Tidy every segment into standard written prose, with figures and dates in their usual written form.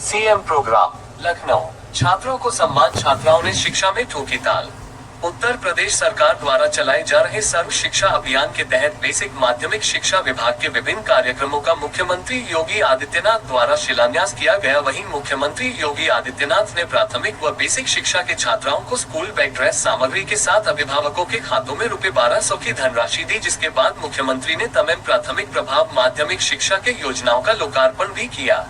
CM programme Lucknow, छात्रों को सम्मान, छात्राओं ने शिक्षा में ठोकी ताल। उत्तर प्रदेश सरकार द्वारा चलाए जा रहे सर्व शिक्षा अभियान के तहत बेसिक माध्यमिक शिक्षा विभाग के विभिन्न कार्यक्रमों का मुख्यमंत्री योगी आदित्यनाथ द्वारा शिलान्यास किया गया। वहीं मुख्यमंत्री योगी आदित्यनाथ ने प्राथमिक व बेसिक शिक्षा के छात्राओं को स्कूल बैग, ड्रेस सामग्री के साथ अभिभावकों के खातों में ₹1200 की धनराशि दी, जिसके बाद मुख्यमंत्री ने तमाम प्राथमिक प्रभाव माध्यमिक शिक्षा के योजनाओं का लोकार्पण भी किया।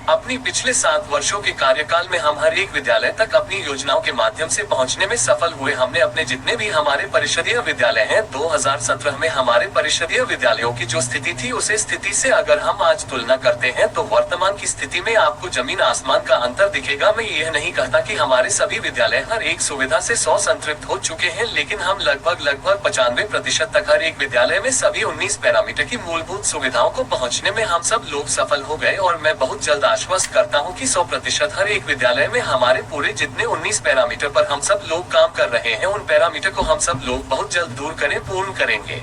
अपनी पिछले 7 वर्षों के कार्यकाल में हम हर एक विद्यालय तक अपनी योजनाओं के माध्यम से पहुंचने में सफल हुए। हमने अपने जितने भी हमारे परिषदीय विद्यालय हैं, 2017 में हमारे परिषदीय विद्यालयों की जो स्थिति थी, उसे स्थिति से अगर हम आज तुलना करते हैं तो वर्तमान की स्थिति में आपको जमीन आसमान का अंतर दिखेगा। मैं यह नहीं कहता कि हमारे सभी विद्यालय हर एक सुविधा से 100 संतृप्त हो चुके हैं, लेकिन हम लगभग 95% तक हर एक विद्यालय में सभी 19 पैरामीटर की मूलभूत सुविधाओं को पहुँचने में हम सब लोग सफल हो गए। और मैं बहुत जल्द आश्वस्त करता हूं कि 100% हर एक विद्यालय में हमारे पूरे जितने 19 पैरामीटर पर हम सब लोग काम कर रहे हैं, उन पैरामीटर को हम सब लोग बहुत जल्द दूर करें, पूर्ण करेंगे।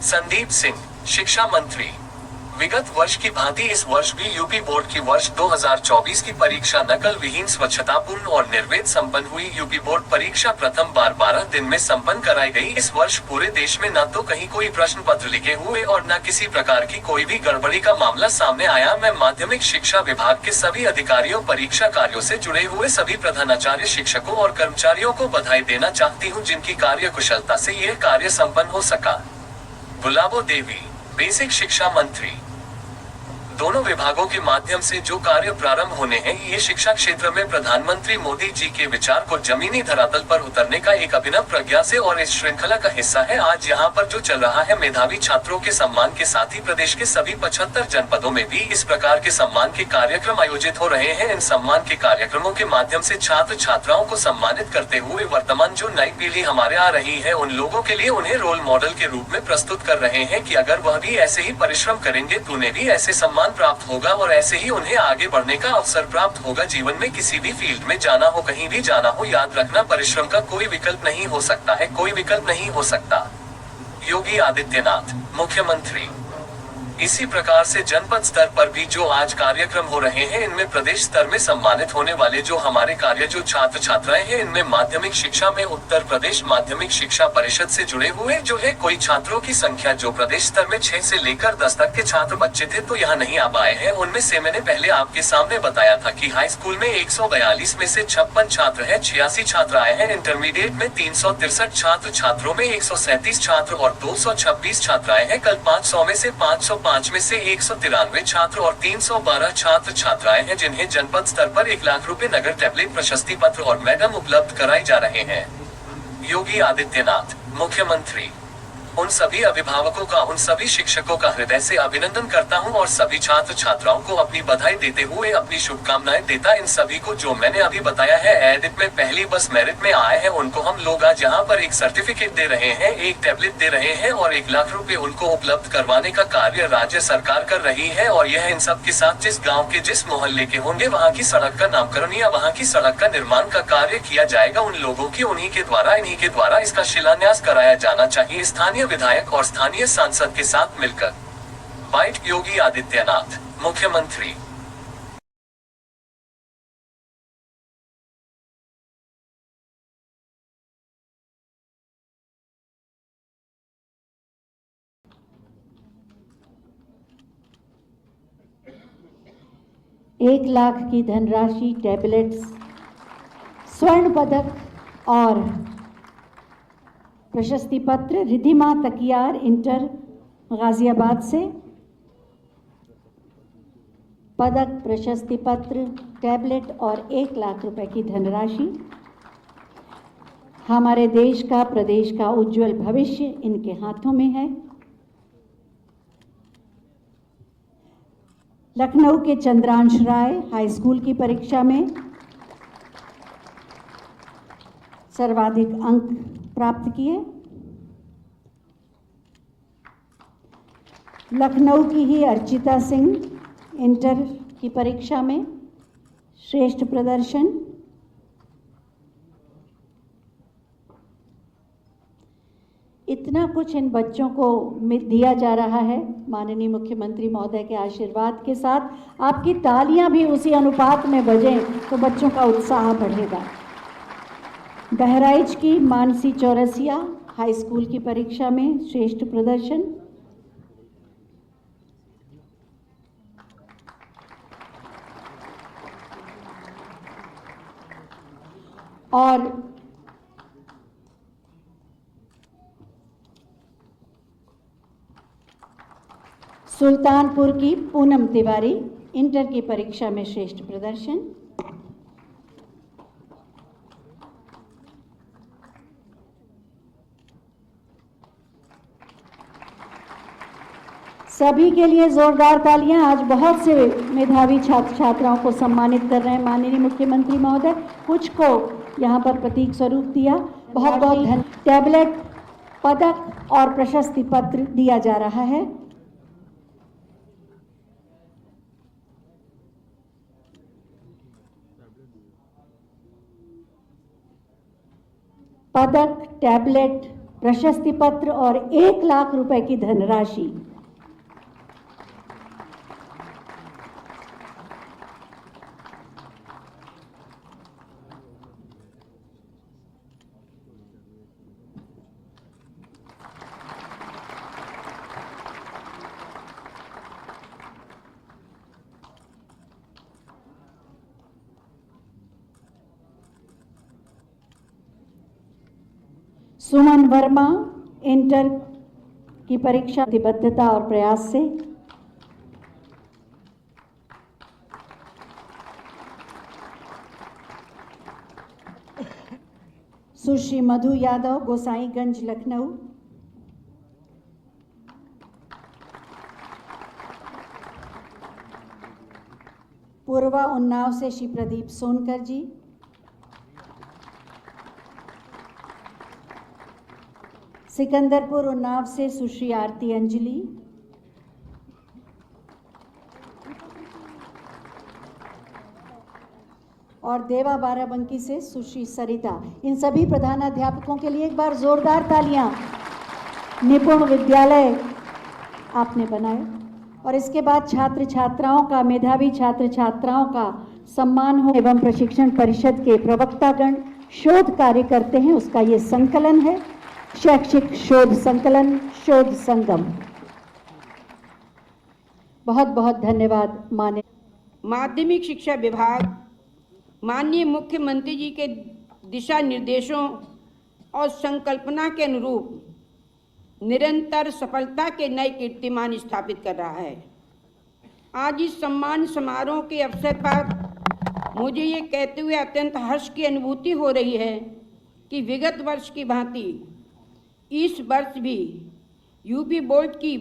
संदीप सिंह, शिक्षा मंत्री। विगत वर्ष की भांति इस वर्ष भी यूपी बोर्ड की वर्ष 2024 की परीक्षा नकल विहीन, स्वच्छतापूर्ण और निर्वेद संपन्न हुई। यूपी बोर्ड परीक्षा प्रथम बार 12 दिन में संपन्न कराई गई। इस वर्ष पूरे देश में न तो कहीं कोई प्रश्न पत्र लिखे हुए और न किसी प्रकार की कोई भी गड़बड़ी का मामला सामने आया। मैं माध्यमिक शिक्षा विभाग के सभी अधिकारियों, परीक्षा कार्यों से जुड़े हुए सभी प्रधानाचार्य, शिक्षकों और कर्मचारियों को बधाई देना चाहती हूँ, जिनकी कार्य कुशलता से यह कार्य संपन्न हो सका। गुलाबो देवी, बेसिक शिक्षा मंत्री। दोनों विभागों के माध्यम से जो कार्य प्रारंभ होने हैं, ये शिक्षा क्षेत्र में प्रधानमंत्री मोदी जी के विचार को जमीनी धरातल पर उतरने का एक अभिनव प्रयास है और इस श्रृंखला का हिस्सा है। आज यहाँ पर जो चल रहा है, मेधावी छात्रों के सम्मान के साथ ही प्रदेश के सभी 75 जनपदों में भी इस प्रकार के सम्मान के कार्यक्रम आयोजित हो रहे हैं। इन सम्मान के कार्यक्रमों के माध्यम से छात्र छात्राओं को सम्मानित करते हुए वर्तमान जो नई पीढ़ी हमारे आ रही है, उन लोगों के लिए उन्हें रोल मॉडल के रूप में प्रस्तुत कर रहे हैं कि अगर वह भी ऐसे ही परिश्रम करेंगे तो उन्हें भी ऐसे सम्मान प्राप्त होगा और ऐसे ही उन्हें आगे बढ़ने का अवसर प्राप्त होगा। जीवन में किसी भी फील्ड में जाना हो, कहीं भी जाना हो, याद रखना परिश्रम का कोई विकल्प नहीं हो सकता है, कोई विकल्प नहीं हो सकता। योगी आदित्यनाथ, मुख्यमंत्री। इसी प्रकार से जनपद स्तर पर भी जो आज कार्यक्रम हो रहे हैं, इनमें प्रदेश स्तर में सम्मानित होने वाले जो हमारे कार्य, जो छात्र छात्राएं हैं, इनमें माध्यमिक शिक्षा में उत्तर प्रदेश माध्यमिक शिक्षा परिषद से जुड़े हुए जो है कोई छात्रों की संख्या जो प्रदेश स्तर में 6 से लेकर 10 तक के छात्र बच्चे थे तो यहाँ नहीं आ पाए हैं। उनमें से मैंने पहले आपके सामने बताया था कि हाई स्कूल में 142 में से 56 छात्र है, 86 छात्र आए हैं। इंटरमीडिएट में 363 छात्र, छात्रों में 137 छात्र और 226 छात्र आए हैं। कल 500 में से 505 में से 193 छात्र और 312 छात्र छात्राएं हैं, जिन्हें जनपद स्तर पर 1 लाख रुपए नगद, टैबलेट, प्रशस्ति पत्र और मैडम उपलब्ध कराए जा रहे हैं। योगी आदित्यनाथ, मुख्यमंत्री। उन सभी अभिभावकों का, उन सभी शिक्षकों का हृदय से अभिनंदन करता हूं और सभी छात्र छात्राओं को अपनी बधाई देते हुए अपनी शुभकामनाएं देता। इन सभी को जो मैंने अभी बताया है, एडिट में पहली बस मेरिट में आए हैं, उनको हम लोग आज यहाँ पर एक सर्टिफिकेट दे रहे हैं, एक टैबलेट दे रहे हैं और 1 लाख रुपए उनको उपलब्ध करवाने का कार्य राज्य सरकार कर रही है। और यह इन सब के साथ जिस गाँव के, जिस मोहल्ले के होंगे, वहाँ की सड़क का नामकरण या वहाँ की सड़क का निर्माण का कार्य किया जाएगा। उन लोगों की, उन्हीं के द्वारा इसका शिलान्यास कराया जाना चाहिए, स्थानीय विधायक और स्थानीय सांसद के साथ मिलकर। बाइट योगी आदित्यनाथ, मुख्यमंत्री। एक लाख की धनराशि, टैबलेट्स, स्वर्ण पदक और प्रशस्ति पत्र रिधिमा तकियार, इंटर गाजियाबाद से। पदक, प्रशस्ति पत्र, टैबलेट और 1 लाख रुपए की धनराशि। हमारे देश का, प्रदेश का उज्जवल भविष्य इनके हाथों में है। लखनऊ के चंद्रांश राय हाई स्कूल की परीक्षा में सर्वाधिक अंक प्राप्त किए। लखनऊ की ही अर्चिता सिंह इंटर की परीक्षा में श्रेष्ठ प्रदर्शन। इतना कुछ इन बच्चों को दिया जा रहा है माननीय मुख्यमंत्री महोदय के आशीर्वाद के साथ। आपकी तालियां भी उसी अनुपात में बजें तो बच्चों का उत्साह बढ़ेगा। बहराइच की मानसी चौरसिया हाई स्कूल की परीक्षा में श्रेष्ठ प्रदर्शन। और सुल्तानपुर की पूनम तिवारी इंटर की परीक्षा में श्रेष्ठ प्रदर्शन। सभी के लिए जोरदार तालियां। आज बहुत से मेधावी छात्र छात्राओं को सम्मानित कर रहे हैं माननीय मुख्यमंत्री महोदय। कुछ को यहां पर प्रतीक स्वरूप दिया। बहुत बहुत धन्यवाद। टैबलेट, पदक और प्रशस्ति पत्र दिया जा रहा है। पदक, टैबलेट, प्रशस्ति पत्र और 1 लाख रुपए की धनराशि। सुमन वर्मा इंटर की परीक्षा प्रतिबद्धता और प्रयास से। सुश्री मधु यादव गोसाईगंज लखनऊ। पूर्वा उन्नाव से श्री प्रदीप सोनकर जी। सिकंदरपुर उन्नाव से सुश्री आरती अंजलि। और देवा बाराबंकी से सुश्री सरिता। इन सभी प्रधानाध्यापकों के लिए एक बार जोरदार तालियां। निपुण विद्यालय आपने बनाए। और इसके बाद छात्र छात्राओं का, मेधावी छात्र छात्राओं का सम्मान हो एवं प्रशिक्षण परिषद के प्रवक्तागण शोध कार्य करते हैं, उसका ये संकलन है, शैक्षिक शोध संकलन, शोध संगम। बहुत बहुत धन्यवाद। माध्यमिक शिक्षा विभाग माननीय मुख्यमंत्री जी के दिशा निर्देशों और संकल्पना के अनुरूप निरंतर सफलता के नए कीर्तिमान स्थापित कर रहा है। आज इस सम्मान समारोह के अवसर पर मुझे ये कहते हुए अत्यंत हर्ष की अनुभूति हो रही है कि विगत वर्ष की भांति इस वर्ष भी यूपी बोर्ड की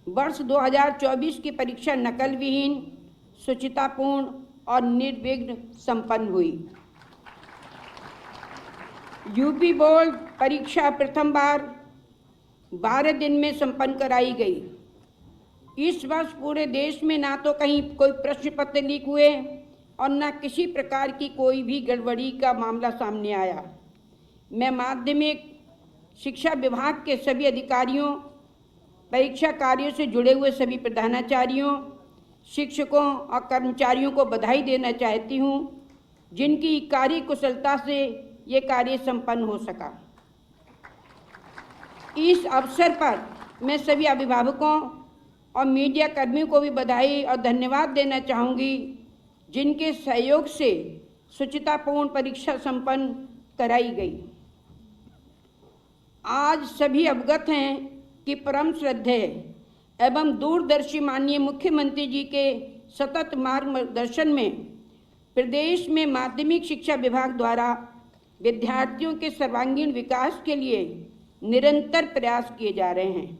वर्ष 2024 की परीक्षा नकल विहीन, शुचितापूर्ण और निर्विघ्न संपन्न हुई। यूपी बोर्ड परीक्षा प्रथम बार 12 दिन में संपन्न कराई गई। इस वर्ष पूरे देश में ना तो कहीं कोई प्रश्न पत्र लीक हुए और न किसी प्रकार की कोई भी गड़बड़ी का मामला सामने आया। मैं माध्यमिक शिक्षा विभाग के सभी अधिकारियों, परीक्षा कार्यों से जुड़े हुए सभी प्रधानाचार्यों, शिक्षकों और कर्मचारियों को बधाई देना चाहती हूं, जिनकी कार्य कुशलता से ये कार्य संपन्न हो सका। इस अवसर पर मैं सभी अभिभावकों और मीडिया कर्मियों को भी बधाई और धन्यवाद देना चाहूँगी, जिनके सहयोग से शुचितापूर्ण परीक्षा संपन्न कराई गई। आज सभी अवगत हैं कि परम श्रद्धेय एवं दूरदर्शी माननीय मुख्यमंत्री जी के सतत मार्गदर्शन में प्रदेश में माध्यमिक शिक्षा विभाग द्वारा विद्यार्थियों के सर्वांगीण विकास के लिए निरंतर प्रयास किए जा रहे हैं।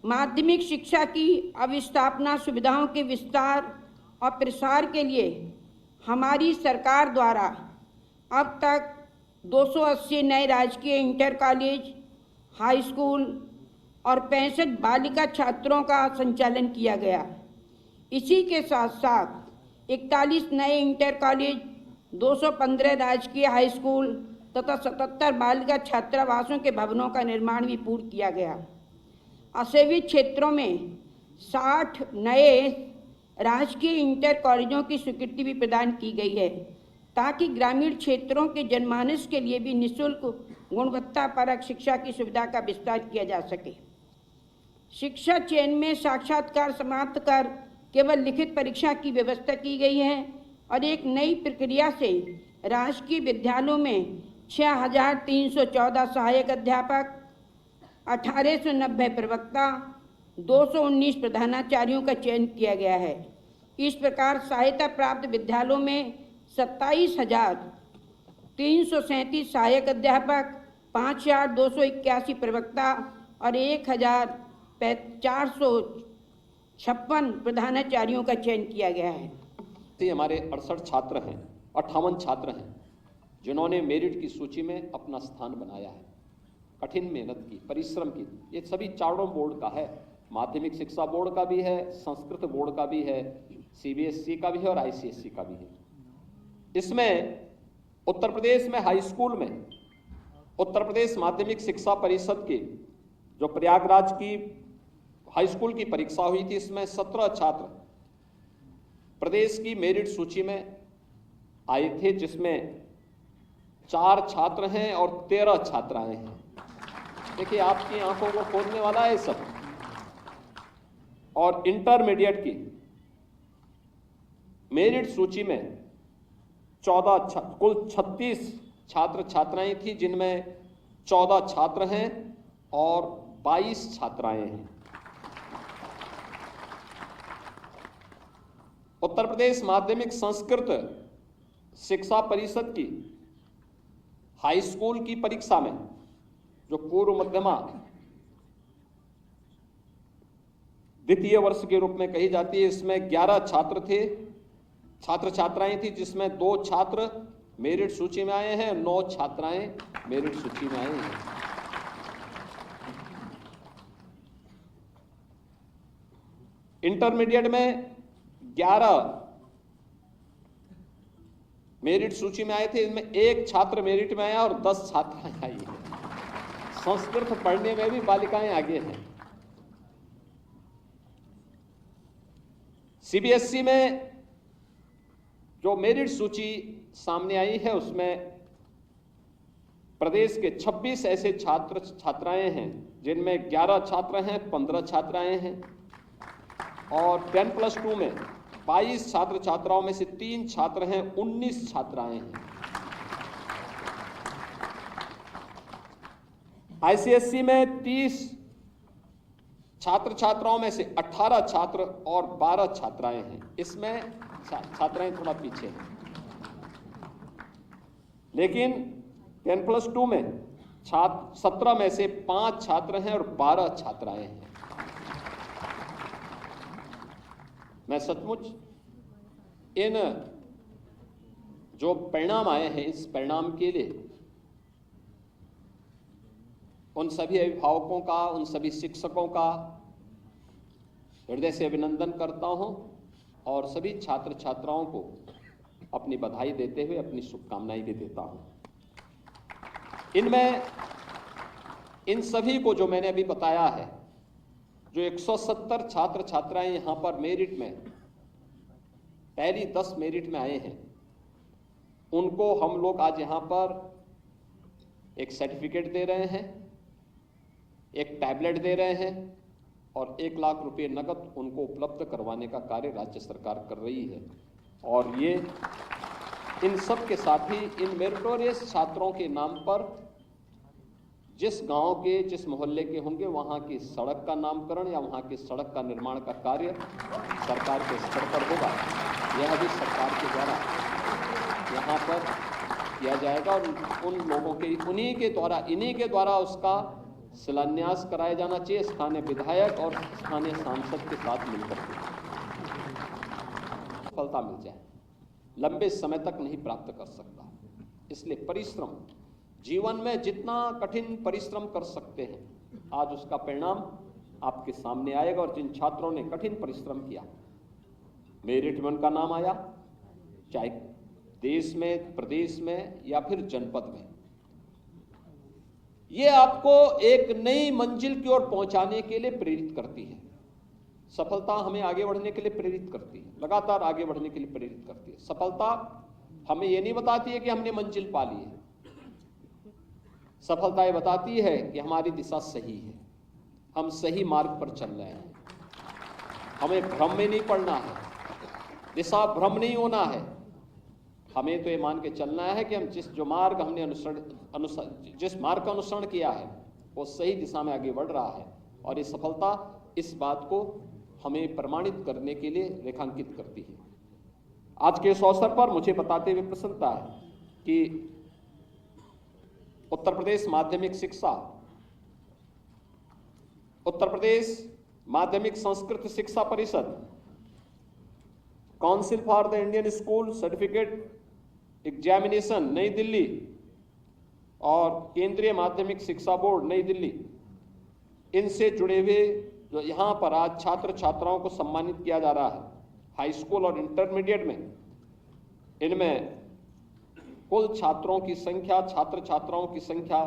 माध्यमिक शिक्षा की अवस्थापना, सुविधाओं के विस्तार और प्रसार के लिए हमारी सरकार द्वारा अब तक 280 नए राजकीय इंटर कॉलेज, हाई स्कूल और 65 बालिका छात्रों का संचालन किया गया। इसी के साथ साथ 41 नए इंटर कॉलेज, 215 राजकीय हाई स्कूल तथा 77 बालिका छात्रावासों के भवनों का निर्माण भी पूर्ण किया गया। असेवित क्षेत्रों में 60 नए राजकीय इंटर कॉलेजों की स्वीकृति भी प्रदान की गई है, ताकि ग्रामीण क्षेत्रों के जनमानस के लिए भी निःशुल्क गुणवत्तापरक शिक्षा की सुविधा का विस्तार किया जा सके। शिक्षा चयन में साक्षात्कार समाप्त कर केवल लिखित परीक्षा की व्यवस्था की गई है और एक नई प्रक्रिया से राजकीय विद्यालयों में 6,314 सहायक अध्यापक, 1,890 प्रवक्ता, 219 प्रधानाचार्यों का चयन किया गया है। इस प्रकार सहायता प्राप्त विद्यालयों में 27,337 सहायक अध्यापक, 5,281 प्रवक्ता और 1,456 प्रधानाचार्यों का चयन किया गया है। हमारे 68 छात्र हैं, 58 छात्र हैं जिन्होंने मेरिट की सूची में अपना स्थान बनाया है। कठिन मेहनत की, परिश्रम की, ये सभी चारों बोर्ड का है। माध्यमिक शिक्षा बोर्ड का भी है, संस्कृत बोर्ड का भी है, सीबीएसई का भी है और आईसीएसई का भी है। इसमें उत्तर प्रदेश में हाई स्कूल में उत्तर प्रदेश माध्यमिक शिक्षा परिषद की जो प्रयागराज की हाई स्कूल की परीक्षा हुई थी, इसमें 17 छात्र प्रदेश की मेरिट सूची में आए थे, जिसमें 4 छात्र हैं और 13 छात्राएं हैं। देखिए, आपकी आंखों को खोलने वाला है सब। और इंटरमीडिएट की मेरिट सूची में कुल 36 छात्र छात्राएं थी, जिनमें 14 छात्र हैं और 22 छात्राएं हैं। उत्तर प्रदेश माध्यमिक संस्कृत शिक्षा परिषद की हाई स्कूल की परीक्षा में जो पूर्व मध्यमा द्वितीय वर्ष के रूप में कही जाती है, इसमें 11 छात्र थे, छात्र छात्राएं थी, जिसमें 2 छात्र मेरिट सूची में आए हैं, 9 छात्राएं मेरिट सूची में आए हैं। इंटरमीडिएट में 11 मेरिट सूची में आए थे, इनमें 1 छात्र मेरिट में आया और 10 छात्राएं आई हैं। संस्कृत पढ़ने में भी बालिकाएं आगे हैं। सीबीएसई में जो मेरिट सूची सामने आई है, उसमें प्रदेश के 26 ऐसे छात्र छात्राएं हैं जिनमें 11 छात्र हैं, 15 छात्राएं हैं। और 10+2 में 22 छात्र छात्राओं में से 3 छात्र हैं, 19 छात्राएं हैं। आईसीएसई में 30 छात्र छात्राओं में से 18 छात्र और 12 छात्राएं हैं। इसमें छात्राएं थोड़ा पीछे हैं, लेकिन 10+2 में 17 में से 5 छात्र हैं और 12 छात्राएं हैं। मैं सचमुच इन जो परिणाम आए हैं, इस परिणाम के लिए उन सभी अभिभावकों का, उन सभी शिक्षकों का हृदय से अभिनंदन करता हूं और सभी छात्र छात्राओं को अपनी बधाई देते हुए अपनी शुभकामनाएं भी देता हूं। इनमें इन सभी को जो मैंने अभी बताया है, जो 170 छात्र छात्राएं यहां पर मेरिट में पहली 10 मेरिट में आए हैं, उनको हम लोग आज यहां पर एक सर्टिफिकेट दे रहे हैं, एक टैबलेट दे रहे हैं और 1 लाख रुपए नकद उनको उपलब्ध करवाने का कार्य राज्य सरकार कर रही है। और ये इन सब के साथ ही इन मेरिटोरियस छात्रों के नाम पर जिस गांव के, जिस मोहल्ले के होंगे, वहां की सड़क का नामकरण या वहां की सड़क का निर्माण का कार्य सरकार के स्तर पर होगा। यह भी सरकार के द्वारा यहाँ पर किया जाएगा और उन लोगों के इन्हीं के द्वारा उसका शिलान्यास कराया जाना चाहिए, स्थानीय विधायक और स्थानीय सांसद के साथ मिलकर सफलता मिल जाए। लंबे समय तक नहीं प्राप्त कर सकता, इसलिए परिश्रम, जीवन में जितना कठिन परिश्रम कर सकते हैं, आज उसका परिणाम आपके सामने आएगा। और जिन छात्रों ने कठिन परिश्रम किया, मेरिट में उनका नाम आया, चाहे देश में, प्रदेश में या फिर जनपद में, ये आपको एक नई मंजिल की ओर पहुंचाने के लिए प्रेरित करती है। सफलता हमें आगे बढ़ने के लिए प्रेरित करती है, लगातार आगे बढ़ने के लिए प्रेरित करती है। सफलता हमें ये नहीं बताती है कि हमने मंजिल पा ली है। सफलता ये बताती है कि हमारी दिशा सही है, हम सही मार्ग पर चल रहे हैं, हमें भ्रम में नहीं पड़ना है, दिशा भ्रम नहीं होना है। हमें तो ये मान के चलना है कि हम जिस मार्ग का अनुसरण किया है वो सही दिशा में आगे बढ़ रहा है। और ये सफलता इस बात को हमें प्रमाणित करने के लिए रेखांकित करती है। आज के इस अवसर पर मुझे बताते हुए प्रसन्नता है कि उत्तर प्रदेश माध्यमिक संस्कृत शिक्षा परिषद, council for the Indian school certificate examination नई दिल्ली और केंद्रीय माध्यमिक शिक्षा बोर्ड नई दिल्ली, इनसे जुड़े हुए जो यहाँ पर आज छात्र छात्राओं को सम्मानित किया जा रहा है हाई स्कूल और इंटरमीडिएट में, इनमें कुल छात्र छात्राओं की संख्या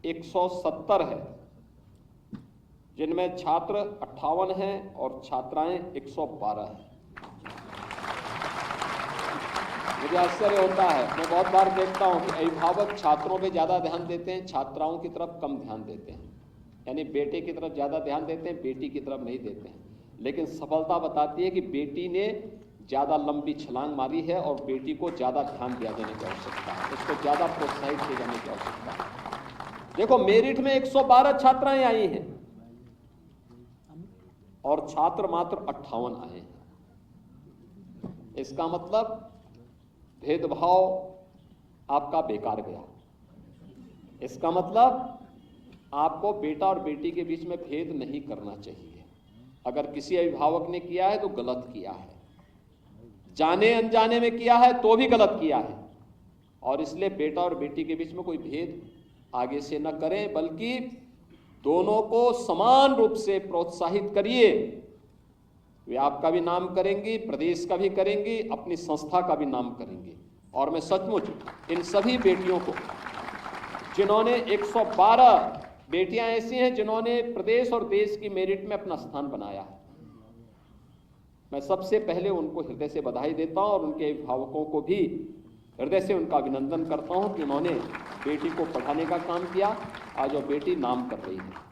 170 है, जिनमें छात्र 58 हैं और छात्राएं 112 हैं। मुझे आश्चर्य होता है, मैं बहुत बार देखता हूं कि अभिभावक छात्रों पे ज्यादा ध्यान देते हैं, छात्राओं की तरफ कम ध्यान देते हैं। यानी बेटे की तरफ ज्यादा ध्यान देते हैं, बेटी की तरफ नहीं देते हैं। लेकिन सफलता बताती है कि बेटी ने ज्यादा लंबी छलांग मारी है और बेटी को ज्यादा ध्यान दिया जाने की आवश्यकता है, उसको ज्यादा प्रोत्साहित किए जाने की आवश्यकता है। देखो, मेरिट में 112 छात्राएं आई हैं और छात्र मात्र 58 आए हैं। इसका मतलब भेदभाव आपका बेकार गया। इसका मतलब आपको बेटा और बेटी के बीच में भेद नहीं करना चाहिए। अगर किसी अभिभावक ने किया है तो गलत किया है, जाने अनजाने में किया है तो भी गलत किया है। और इसलिए बेटा और बेटी के बीच में कोई भेद आगे से न करें, बल्कि दोनों को समान रूप से प्रोत्साहित करिए। वे आपका भी नाम करेंगी, प्रदेश का भी करेंगी, अपनी संस्था का भी नाम करेंगी। और मैं सचमुच इन सभी बेटियों को, जिन्होंने 112 बेटियां ऐसी हैं जिन्होंने प्रदेश और देश की मेरिट में अपना स्थान बनाया है, मैं सबसे पहले उनको हृदय से बधाई देता हूं और उनके अभिभावकों को भी हृदय से उनका अभिनंदन करता हूं कि उन्होंने बेटी को पढ़ाने का काम किया। आज वो बेटी नाम कर रही है।